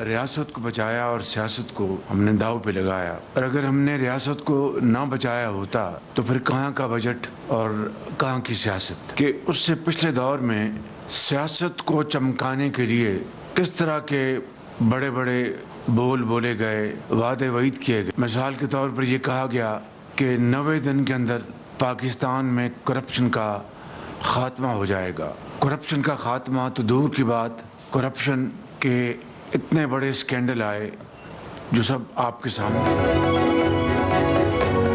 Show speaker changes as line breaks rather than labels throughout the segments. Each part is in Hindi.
रियासत को बचाया और सियासत को हमने दाव पे लगाया। और अगर हमने रियासत को ना बचाया होता तो फिर कहाँ का बजट और कहाँ की सियासत। कि उससे पिछले दौर में सियासत को चमकाने के लिए किस तरह के बड़े बड़े बोल बोले गए, वादे वईद किए गए। मिसाल के तौर पर यह कहा गया कि 90 दिन के अंदर पाकिस्तान में करप्शन का खात्मा हो जाएगा। करप्शन का खात्मा तो दूर की बात, करप्शन के इतने बड़े स्कैंडल आए जो सब आपके सामने।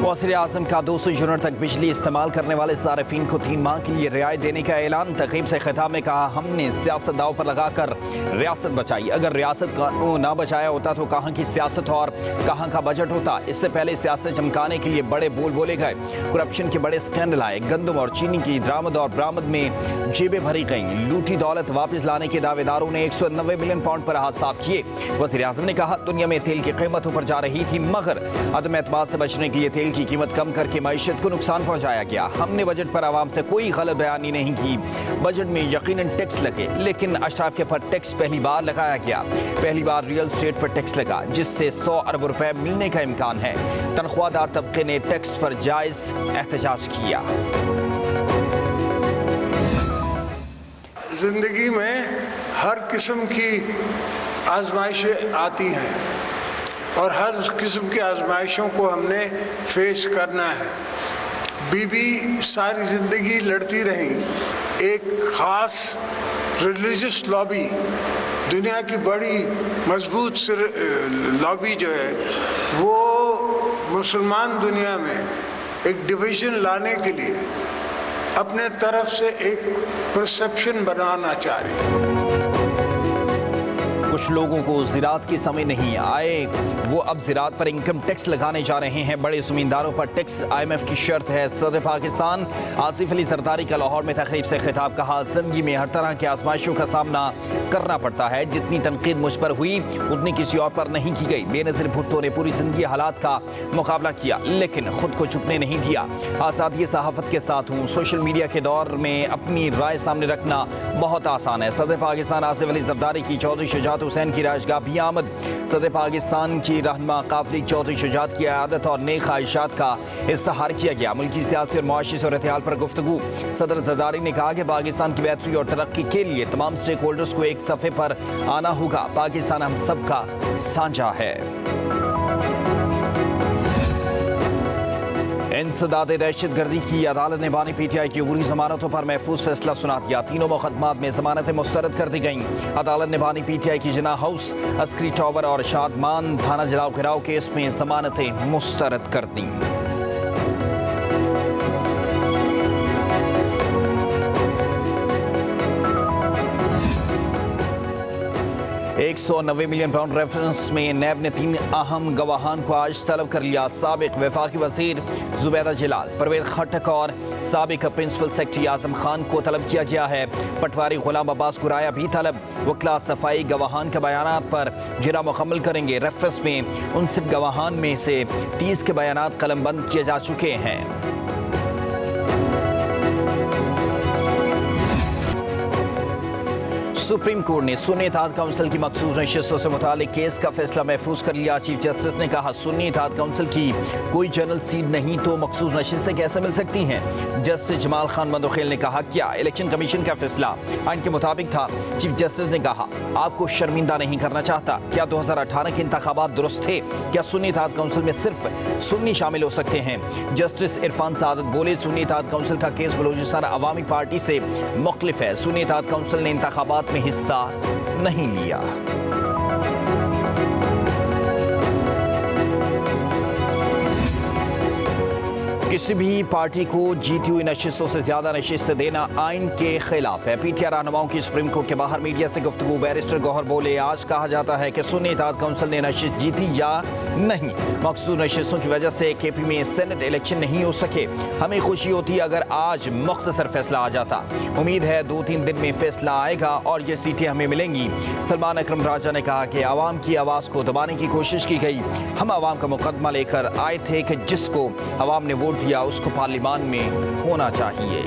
वज़ीर आज़म का 200 यूनिट तक बिजली इस्तेमाल करने वाले सार्फिन को 3 माह के लिए रियायत देने का ऐलान। तकरीब से खिताब में कहा, हमने सियासत दाव पर लगाकर रियासत बचाई। अगर रियासत को ना बचाया होता तो कहाँ की सियासत और कहाँ का बजट होता। इससे पहले सियासत चमकाने के लिए बड़े बोल बोले गए, करप्शन के बड़े स्कैंडल आए, गंदम और चीनी की दरामद और बरामद में जेबें भरी गईं, लूटी दौलत वापस लाने के दावेदारों ने 190 मिलियन पाउंड पर हाथ साफ किए। वज़ीर आज़म ने कहा, दुनिया में तेल की कीमत ऊपर जा रही थी, मगर अदम एतमाद से बचने के लिए तेल की कीमत कम करके मईशत को नुकसान पहुंचाया गया। हमने बजट पर आवाम से कोई गलत बयानी नहीं की। बजट में यकीनन टैक्स लगे, लेकिन अशराफिया पर टैक्स पहली बार लगाया गया। पहली बार रियल एस्टेट पर टैक्स लगा, जिससे 100 अरब रुपए मिलने का इम्कान है। तनख्वाहदार तबके ने टैक्स पर जायज एहतजाज किया।
जिंदगी में हर किस्म की आजमाइशें आती हैं और हर किस्म की आजमाइशों को हमने फेस करना है। बीबी सारी ज़िंदगी लड़ती रही। एक ख़ास रिलीजियस लॉबी, दुनिया की बड़ी मजबूत लॉबी जो है, वो मुसलमान दुनिया में एक डिवीज़न लाने के लिए अपने तरफ से एक परसेप्शन बनाना चाह रही है।
कुछ लोगों को ज़राअत की समझ नहीं आए, वो अब ज़राअत पर इनकम टैक्स लगाने जा रहे हैं। बड़े ज़मींदारों पर टैक्स IMF की शर्त है। सदर पाकिस्तान आसिफ अली जरदारी का लाहौर में तकरीब से खिताब। कहा, ज़िंदगी में हर तरह के आजमाइशों का सामना करना पड़ता है। जितनी तनकीद मुझ पर हुई उतनी किसी और पर नहीं की गई। बेनज़ीर भुट्टो ने पूरी ज़िंदगी हालात का मुकाबला किया, लेकिन खुद को झुकने नहीं दिया। आज़ादी सहाफ़त के साथ हूँ। सोशल मीडिया के दौर में अपनी राय सामने रखना बहुत आसान है। सदर पाकिस्तान आसिफ अली जरदारी की चौधरी शुजात हुसैन की राजगाह भी आमद। सदर पाकिस्तान की रहनुमा काफिले चौधरी शुजात की आदत और नेक ख्वाहिशात का इज़हार किया गया। मुल्की सियासी और मुआशी सूरत हाल पर गुफ्तगू। सदर जरदारी ने कहा कि पाकिस्तान की बेहतरी और तरक्की के लिए तमाम स्टेक होल्डर्स को एक सफ़े पर आना होगा। पाकिस्तान हम सब का साझा है। इंसदाद दहशतगर्दी की अदालत ने बानी PTI की उमरी जमानतों पर महफूज फैसला सुना दिया। तीनों मुकदमात में जमानतें मुस्तरद कर दी गईं। अदालत ने बानी PTI की जिना हाउस, अस्करी टावर और शादमान थाना जलाओ गिराव केस में जमानतें मुस्तरद कर दी। 190 मिलियन पाउंड रेफरेंस में नैब ने 3 अहम गवाहान को आज तलब कर लिया। साबिक वफाकी वजीर जुबैदा जलाल, परवेज खट्टक और साबिक प्रिंसिपल सेक्रेटरी आजम खान को तलब किया गया है। पटवारी गुलाम अब्बास गुराया भी तलब। वकला सफाई गवाहान के बयानात पर जिरा मुकम्मल करेंगे। रेफरेंस में 59 गवाहान में से 30 के बयानात कलमबंद किए जा चुके हैं। सुप्रीम कोर्ट ने सुन्नी इत्तेहाद काउंसिल की मखसूस नशिस्तों से मुतालिक केस का फैसला महफूज कर लिया। चीफ जस्टिस ने कहा, सुन्नी इत्तेहाद काउंसिल की कोई जनरल सीट नहीं तो मखसूस नशिस्तें कैसे मिल सकती हैं। जस्टिस जमाल खान मंदोखेल ने कहा, क्या इलेक्शन कमीशन का फैसला आइन के मुताबिक था। चीफ जस्टिस ने कहा, आपको शर्मिंदा नहीं करना चाहता। क्या 2018 के इंतखाबात दुरुस्त थे? क्या सुन्नी इत्तेहाद काउंसिल में सिर्फ सुन्नी शामिल हो सकते हैं? जस्टिस इरफान सादत बोले, सुन्नी इत्तेहाद काउंसिल का केस बलूचिस्तान अवामी पार्टी से मुख्तलिफ है। सुन्नी इत्तेहाद काउंसिल ने इंतखाबात में हिस्सा नहीं लिया। किसी भी पार्टी को जीती हुई नशिस्तों से ज्यादा नशिस्तें देना आइन के खिलाफ है। PTI रहनुमाओं की सुप्रीम कोर्ट के बाहर मीडिया से गुफ्तगू। बैरिस्टर गौहर बोले, आज कहा जाता है कि सुन्नी इत्तेहाद काउंसिल ने नशिस्त जीती या नहीं। मखसूस नशिस्तों की वजह से KP में सेनेट इलेक्शन नहीं हो सके। हमें खुशी होती अगर आज मुख्तसर फैसला आ जाता। उम्मीद है 2-3 दिन में फैसला आएगा और ये सीटें हमें मिलेंगी। सलमान अकरम राजा ने कहा कि आवाम की आवाज़ को दबाने की कोशिश की गई। हम आवाम का मुकदमा लेकर आए थे कि जिसको आवाम ने वोट दिया उसको पार्लियामान में होना चाहिए।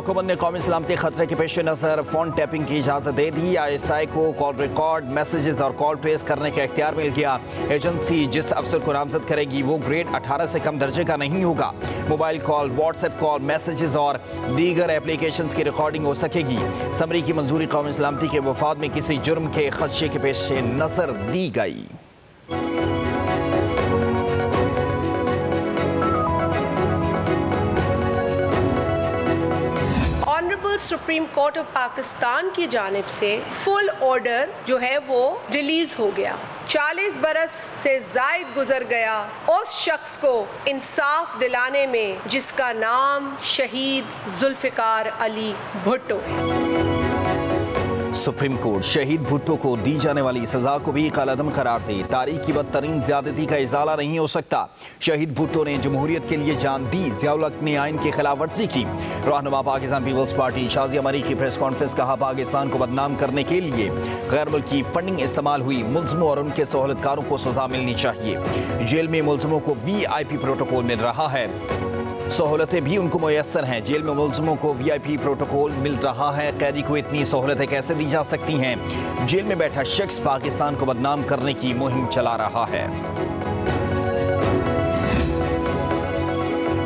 हुकूमत ने कौमी सलामती खतरे के पेश नज़र फ़ोन टैपिंग की इजाज़त दे दी। ISI को कॉल रिकॉर्ड, मैसेजेस और कॉल ट्रेस करने का इख्तियार मिल गया। एजेंसी जिस अफसर को नामजद करेगी वो ग्रेड 18 से कम दर्जे का नहीं होगा। Mobile call, WhatsApp call, messages और दीगर एप्लीकेशंस की रिकॉर्डिंग हो सकेगी। समरी की मंजूरी कौमी सलामती के वफाद में किसी जुर्म के खदशे के पेश नज़र दी गई।
सुप्रीम कोर्ट ऑफ पाकिस्तान की जानिब से फुल ऑर्डर जो है वो रिलीज हो गया। 40 बरस से जायद गुजर गया उस शख्स को इंसाफ दिलाने में जिसका नाम शहीद जुल्फिकार अली भुट्टो है।
सुप्रीम कोर्ट शहीद भुट्टो को दी जाने वाली सजा को भी कलअदम करार दे। तारीख की बदतरीन ज्यादती का इजाला नहीं हो सकता। शहीद भुट्टो ने जमहूरियत के लिए जान दी, ज़ियाउल हक ने आइन की खिलाफ वर्जी की। रहनुमा पाकिस्तान पीपल्स पार्टी शाजिया मरी की प्रेस कॉन्फ्रेंस, कहा पाकिस्तान को बदनाम करने के लिए गैर मुल्की फंडिंग इस्तेमाल हुई। मुल्ज़िमों और उनके सहूलतकारों को सजा मिलनी चाहिए। जेल में मुल्ज़िमों को VIP प्रोटोकॉल मिल रहा है, सहूलतें भी उनको मुयस्सर हैं। जेल में मुल्ज़िमों को VIP प्रोटोकॉल मिल रहा है। कैदी को इतनी सहूलतें कैसे दी जा सकती हैं? जेल में बैठा शख्स पाकिस्तान को बदनाम करने की मुहिम चला रहा है।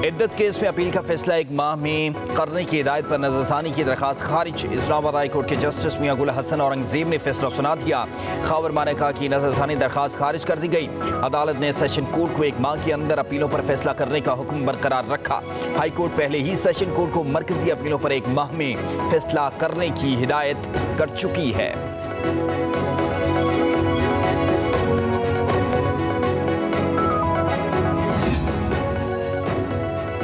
इद्दत केस में अपील का फैसला 1 माह में करने की हिदायत पर नजरसानी की दरखास्त खारिज। इस्लामाबाद हाई कोर्ट के जस्टिस मियां गुल हसन औरंगजेब ने फैसला सुना दिया। खावर मानेका की नजरसानी दरखास्त खारिज कर दी गई। अदालत ने सेशन कोर्ट को 1 माह के अंदर अपीलों पर फैसला करने का हुक्म बरकरार रखा। हाई कोर्ट पहले ही सेशन कोर्ट को मरकजी अपीलों पर 1 माह में फैसला करने की हिदायत कर चुकी है।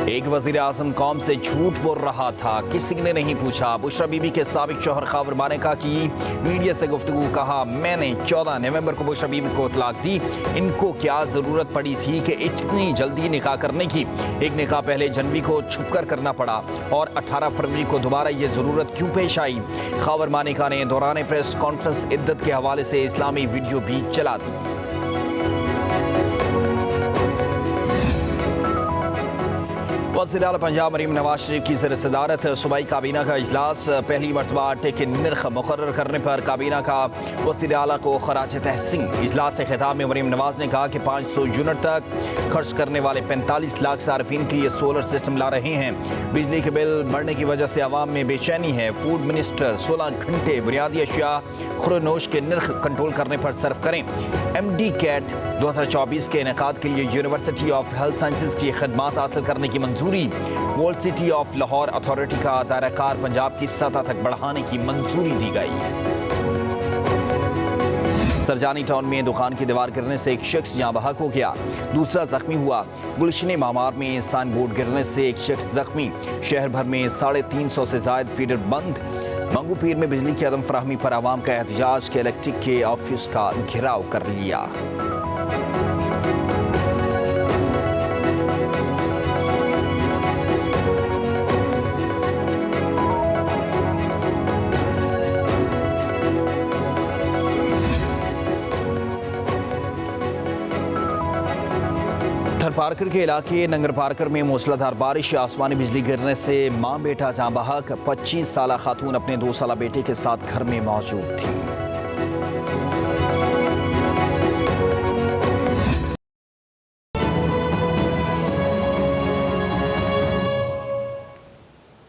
एक वज़ीर आज़म कौम से झूठ बोल रहा था, किसी ने नहीं पूछा। बुशरा बीबी के साबिक शौहर खावर मानेका की मीडिया से गुफ्तगू, कहा मैंने 14 नवंबर को बुशरा बीबी को तलाक दी। इनको क्या ज़रूरत पड़ी थी कि इतनी जल्दी निकाह करने की? एक निकाह पहले जनवरी को छुपकर करना पड़ा और 18 फरवरी को दोबारा ये ज़रूरत क्यों पेश आई? खावर मानेका ने दौरान प्रेस कॉन्फ्रेंस इद्दत के हवाले से इस्लामी वीडियो भी चला दी। वज़ीर आला पंजाब मरीम नवाज शरीफ की ज़ेर सदारत सूबाई काबीना का इजलास। पहली मरतबा आटे के नर्ख मुकर्रर करने पर काबीना का वज़ीर आला को खराज तहसीन। इजलास से खिताब में मरीम नवाज ने कहा कि 500 यूनिट तक खर्च करने वाले 45 लाख सार्फिन के लिए सोलर सिस्टम ला रहे हैं। बिजली के बिल बढ़ने की वजह से आवाम में बेचैनी है। फूड मिनिस्टर 16 घंटे बुनियादी अशिया खुरनोश के नर्ख कंट्रोल करने पर सर्फ करें। MD कैट 2024 के इनेकाद के लिए यूनिवर्सिटी ऑफ हेल्थ साइंसेज की खदमात हासिल करने की मंजूरी। World city of Lahore authority का दायराकार पंजाब की सतह तक बढ़ाने की मंजूरी दी गई। सरजानी टाउन में दुकान की दीवार गिरने से एक शख्स जहां बहक हो गया, दूसरा जख्मी हुआ। गुलशन मामार में साइन बोर्ड गिरने से एक शख्स जख्मी। शहर भर में 350 से जायद फीडर बंद। मंगू पीर में बिजली की अदम फराहमी पर आवाम का एहतजाज के इलेक्ट्रिक के ऑफिस का घेराव कर लिया। थरपारकर के इलाके नंगर पारकर में मूसलाधार बारिश, आसमानी बिजली गिरने से मां बेटा जहां बहक। 25 साला खातून अपने 2 साला बेटे के साथ घर में मौजूद थी।